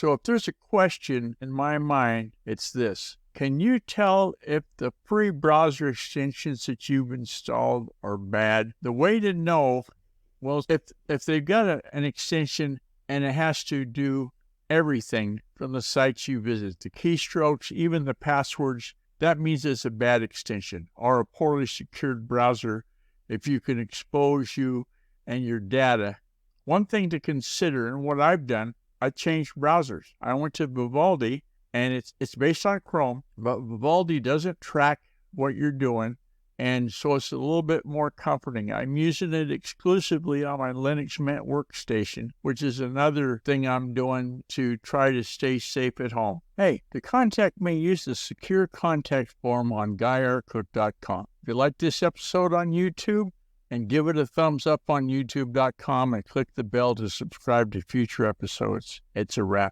So if there's a question in my mind, it's this. Can you tell if the free browser extensions that you've installed are bad? The way to know, well, if they've got an extension and it has to do everything from the sites you visit, the keystrokes, even the passwords, that means it's a bad extension or a poorly secured browser if you can expose you and your data. One thing to consider, and what I've done, I changed browsers. I went to Vivaldi, and it's based on Chrome, but Vivaldi doesn't track what you're doing, and so it's a little bit more comforting. I'm using it exclusively on my Linux Mint workstation, which is another thing I'm doing to try to stay safe at home. Hey, to contact me, use the secure contact form on guyrcookreport.com. If you like this episode on YouTube, and give it a thumbs up on youtube.com and click the bell to subscribe to future episodes. It's a wrap.